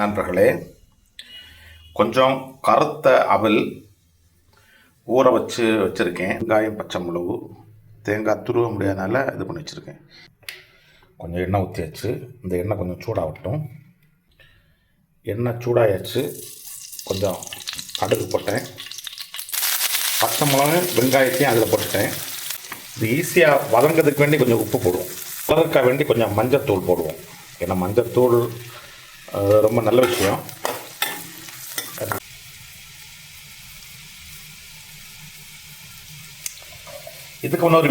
நண்பர்களே, கொஞ்சம் கருத்த அவல் ஊற வச்சுருக்கேன். வெங்காயம், பச்சை மிளகு, தேங்காய் துருவ முடியாதனால இது பண்ணி வச்சுருக்கேன். கொஞ்சம் எண்ணெய் ஊற்றியாச்சு. இந்த எண்ணெய் கொஞ்சம் சூடாகட்டும். எண்ணெய் சூடாயாச்சு. கொஞ்சம் கடுகு போட்டேன். பச்சை மிளகு, வெங்காயத்தையும் அதில் போட்டுட்டேன். இது ஈஸியாக வதங்கிறதுக்கு வேண்டி கொஞ்சம் உப்பு போடுவோம். வதற்க வேண்டி கொஞ்சம் மஞ்சத்தூள் போடுவோம். ஏன்னா மஞ்சத்தூள் ரொம்ப நல்ல விஷயம். இதுக்கு இன்னொரு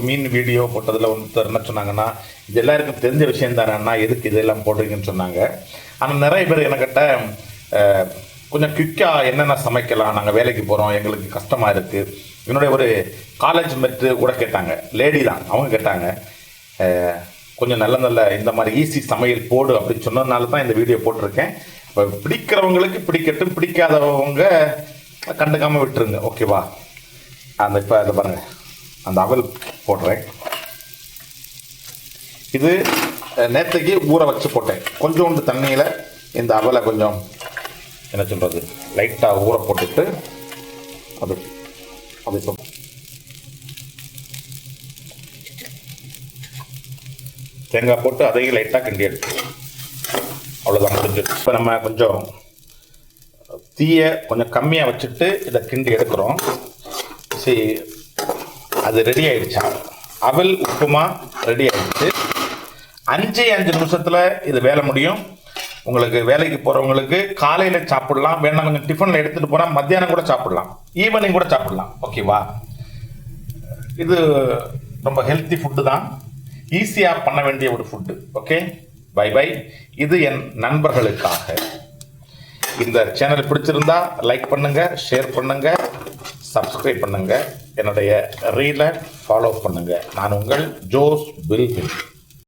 மீன் வீடியோ போட்டதில் ஒருத்தர் என்ன சொன்னாங்கன்னா, இது எல்லாருக்கும் தெரிஞ்ச விஷயம் தானேண்ணா, எதுக்கு இதெல்லாம் போடுறீங்கன்னு சொன்னாங்க. ஆனால் நிறைய பேர் என்கிட்ட கொஞ்சம் குயிக்காக என்னென்ன சமைக்கலாம், நாங்கள் வேலைக்கு போகிறோம், எங்களுக்கு கஷ்டமாக இருக்குது. என்னுடைய ஒரு காலேஜ் மெட்டு கூட கேட்டாங்க, லேடி தான், அவங்க கேட்டாங்க கொஞ்சம் நல்ல இந்த மாதிரி ஈஸி சமையல் போடு அப்படின்னு சொன்னதுனால தான் இந்த வீடியோ போட்டிருக்கேன். இப்போ பிடிக்கிறவங்களுக்கு பிடிக்கட்டும், பிடிக்காதவங்க கண்டுக்காமல் விட்டுருங்க, ஓகேவா? இப்போ அதை பாருங்கள், அந்த அவல் போடுறேன். இது நேற்றுக்கு ஊற வச்சு போட்டேன். கொஞ்சோண்டு தண்ணியில் இந்த அவலை கொஞ்சம் என்ன சொல்கிறது லைட்டாக ஊற போட்டுட்டு அது இப்போ தேங்காய் போட்டு அதையும் லைட்டாக கிண்டி எடுத்து அவ்வளோதான், முடிஞ்சு. இப்போ நம்ம கொஞ்சம் தீயை கொஞ்சம் கம்மியாக வச்சுட்டு இதை கிண்டி எடுக்கிறோம். சரி, அது ரெடி ஆகிடுச்சா? அவல் உப்புமா ரெடி ஆகிடுச்சு. 5 நிமிஷத்தில் இது வேலை முடியும். உங்களுக்கு வேலைக்கு போகிறவங்களுக்கு காலையில் சாப்பிடலாம், வேணா கொஞ்சம் டிஃபனில் எடுத்துகிட்டு போனால் மத்தியானம் கூட சாப்பிடலாம், ஈவினிங் கூட சாப்பிடலாம், ஓகேவா? இது ரொம்ப ஹெல்த்தி ஃபுட்டு தான், ஈஸியாக பண்ண வேண்டிய ஒரு ஃபுட்டு. Okay, by by. இது என் நண்பர்களுக்காக. இந்த சேனல் பிடிச்சிருந்தா லைக் பண்ணுங்கள், ஷேர் பண்ணுங்கள், சப்ஸ்கிரைப் பண்ணுங்கள், என்னுடைய ரீலை ஃபாலோ பண்ணுங்கள். நான் உங்கள் ஜோஸ் பில்பில்.